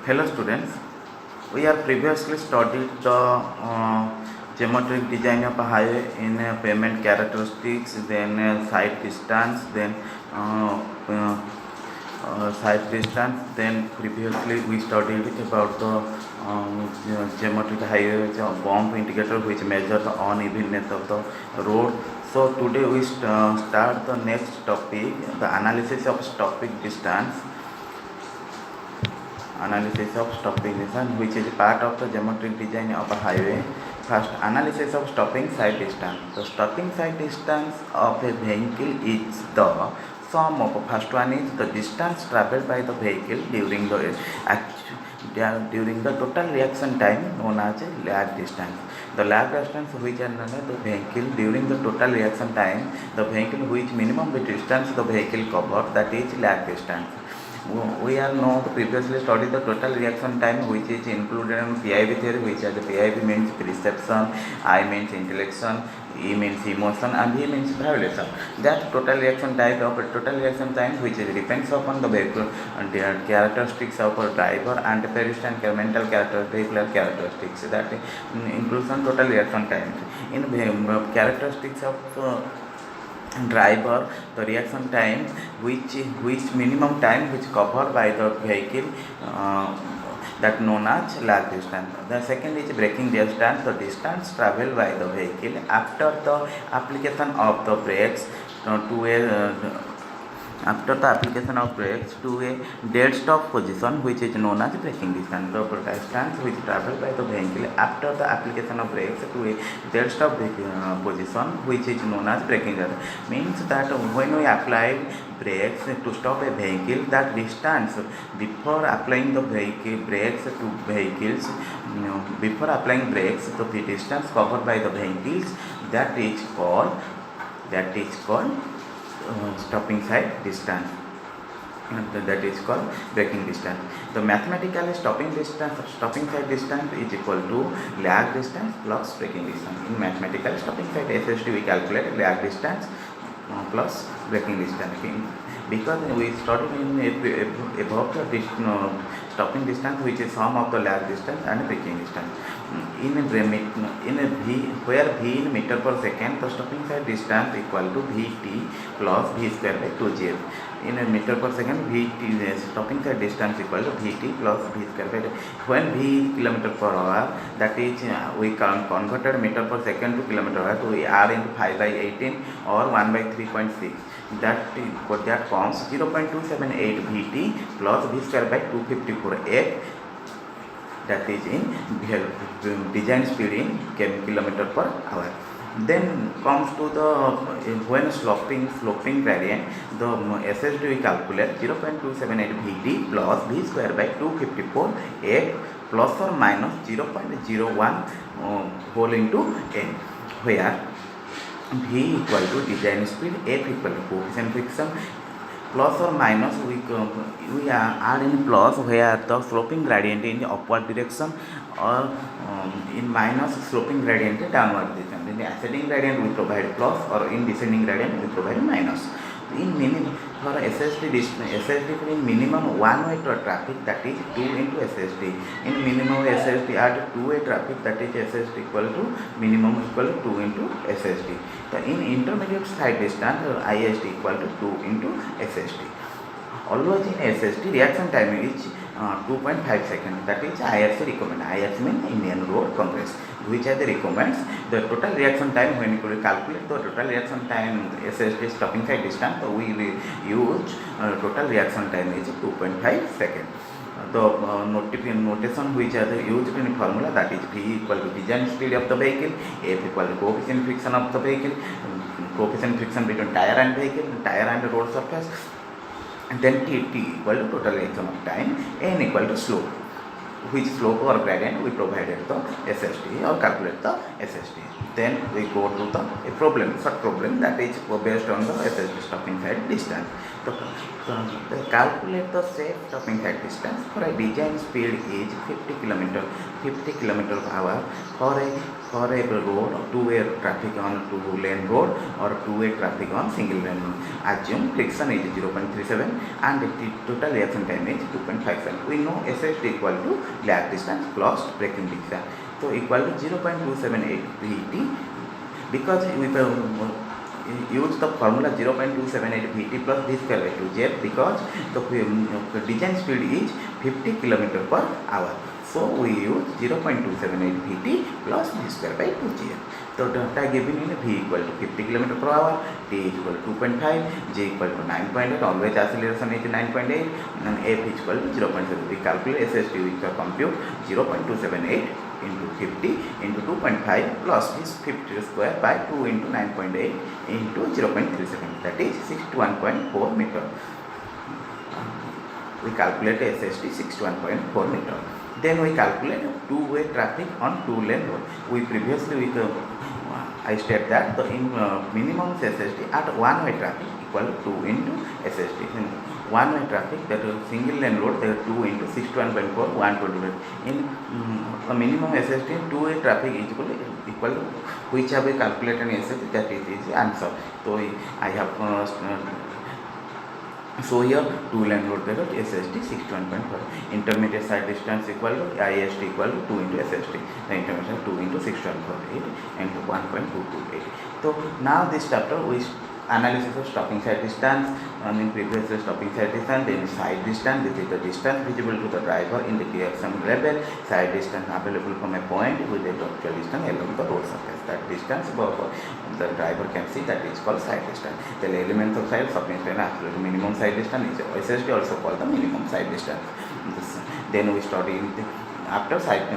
Hello students, we have previously studied the geometric design of a highway in pavement characteristics, then side distance, then then previously we studied about the geometric highway bump indicator which measures the unevenness of the road. So today we start the next topic, the analysis of stopping distance. Analysis of stopping distance, which is part of the geometric design of a highway. First, analysis of stopping side distance. The stopping side distance of a vehicle is the sum of, first one is the distance travelled by the vehicle during the total reaction time, known as lag distance. The lag distance which is known as the vehicle during the total reaction time, the vehicle which minimum distance the vehicle covered, that is lag distance. We are now previously studied the total reaction time, which is included in PIV theory, which as the PIV means perception, I means intellection, E means emotion, and V means violation. That total reaction time which depends upon the vehicle and their characteristics of a driver and pedestrian mental vehicular characteristics. That includes on total reaction time. In characteristics of driver, the reaction time which minimum time which covered by the vehicle, that known as lag distance. The second is braking distance, the distance travelled by the vehicle after the application of the brakes to a dead stop position, which is known as braking distance. The distance which travelled by the vehicle after the application of brakes to a dead stop position, which is known as braking distance. Means that when we apply brakes to stop a vehicle, that distance before applying the brakes to vehicles, before applying brakes, the distance covered by the vehicles, that is called stopping side distance, that is called braking distance. The mathematically stopping side distance is equal to lag distance plus braking distance. In mathematical stopping side Asst we calculate lag distance plus braking distance. Because we studied in above the stopping distance, which is sum of the lag distance and braking distance. Where V in meter per second, the stopping side distance equal to Vt plus V square by 2G. In a meter per second, Vt stopping side distance equal to Vt plus V square by 2. When V is kilometer per hour, that is we converted meter per second to kilometer per hour, so we are into 5 by 18 or 1 by 3.6. That comes 0.278 Vt plus V square by 254 F. That is in design speed in kilometer per hour. Then comes to the when sloping gradient, the Asst we calculate 0.278 Vt plus V square by 254 F plus or minus 0.01 whole into n, where V equal to design speed, F equal to coefficient friction, plus or minus we add in plus where the sloping gradient in the upward direction, or in minus sloping gradient downward direction. In the ascending gradient we provide plus, or in descending gradient we provide minus. In minimum for Asst in minimum one-way traffic, that is 2 into Asst. In minimum Asst at two-way traffic, that is Asst equal to minimum equal to 2 into Asst. So in intermediate side distance, Ist equal to 2 into Asst. Always in Asst reaction time is 2.5 seconds. That is IRC recommend. IRC means Indian Road Congress, which are the recommends the total reaction time. When you calculate the total reaction time Asst stopping side distance, we will use total reaction time is 2.5 seconds. The notation which are used in formula, that is V equal to design speed of the vehicle, F equal to coefficient friction of the vehicle, coefficient friction between tire and vehicle, tire and road surface, and then T equal to total reaction of time, N equal to slope, which slope or gradient we provided the Asst or calculate the Asst. Then we go to the problem, short problem, that is based on the Asst stopping side distance. The calculate the safe stopping side distance for a design speed is 50 km per hour for a for a road, two-way traffic on two-lane road or two-way traffic on single lane road. Assume friction is 0.37 and the total reaction time is 2.57. We know SST equal to lag distance plus braking distance. So equal to 0.278 Vt, because we use the formula 0.278 Vt plus v square by 2j, because the design speed is 50 km per hour. So we use 0.278 Vt plus v square by 2j. So data given in v equal to 50 km per hour, t equal to 2.5, j equal to 9.8, always acceleration is 9.8, and f is equal to 0.7. We calculate SST, we can compute 0.278 into 50 into 2.5 plus is 50 square by 2 into 9.8 into 0.37, that is 61.4 meter. We calculate SST 61.4 meter. Then we calculate two-way traffic on two-lane road. We previously I state that the minimum SST at one-way traffic equal to 2 into SST. In one-way traffic, that is single lane road, that is 2 into 61.4, 128. In the minimum SST in two-way traffic is equal to which have we calculated in SST, that is the answer. So I have so here two-lane road, that is SST 61.4. Intermediate side distance equal to IST equal to 2 into SST. The intermediate 2 into 6.48 into 1.228. So now this chapter we analysis of stopping side distance, in previous stopping side distance, then side distance. This is the distance visible to the driver in the direction level. Side distance available from a point with a actual distance along the road surface. That distance the driver can see, that is called side distance. The elements of side stopping side absolute minimum side distance is SST, also called the minimum side distance. Then we study after side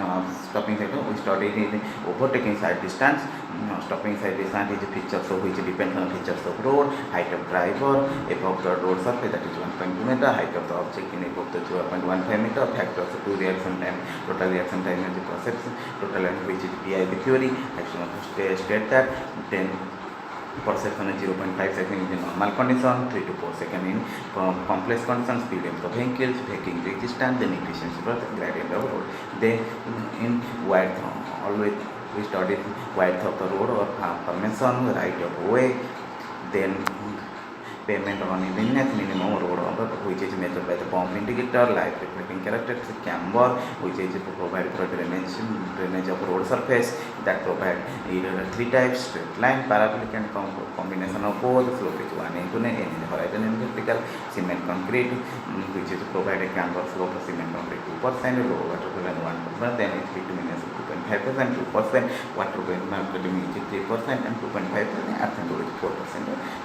stopping side, we studied in overtaking side distance. Stopping side distance is a features of which depends on features of road, height of driver, above the road surface, that is 1.2 meter, height of the object in above the 0.15 meter, factors of two reaction time, total reaction time is the process, total which is PIV theory. I should state that. Then perception is 0.5 seconds in the normal condition, 3 to 4 seconds in complex condition, speed of the vehicles, braking resistance, then efficiency of the gradient of road. Then in width, always we studied width of the road or formation, right of way, then pavement on evenness, minimum road order, which is measured by the bump indicator, light reflecting characteristics, camber, which is provided for drainage of road surface, that provide either 3 types, straight line, parabolic, and combination of both. Slope is 1 into n is horizontal and vertical. Cement concrete, which is provided camber slope of cement concrete 2%, low water and 1%, then it's bituminous 2.5%, 2%, water marketing is 3% and 2.5%, earth and road is 4%,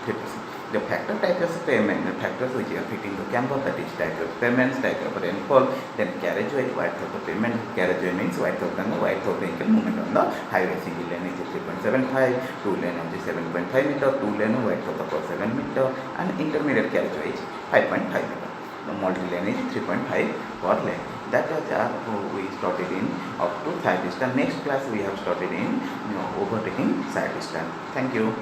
3%. The factor type of pavement, the factors which are fitting the camber, that is type of pavements, type of rainfall, then carriageway, width of the pavement. Carriageway means width of the vehicle movement on the highway. Single lane is 3.75, two lane is 7.5 meter, two lane width of the 7 meter, and intermediate carriageway is 5.5 meter. The multi-lane is 3.5 per lane. That is we started in up to side distance. Next class we have started in overtaking side distance. Thank you.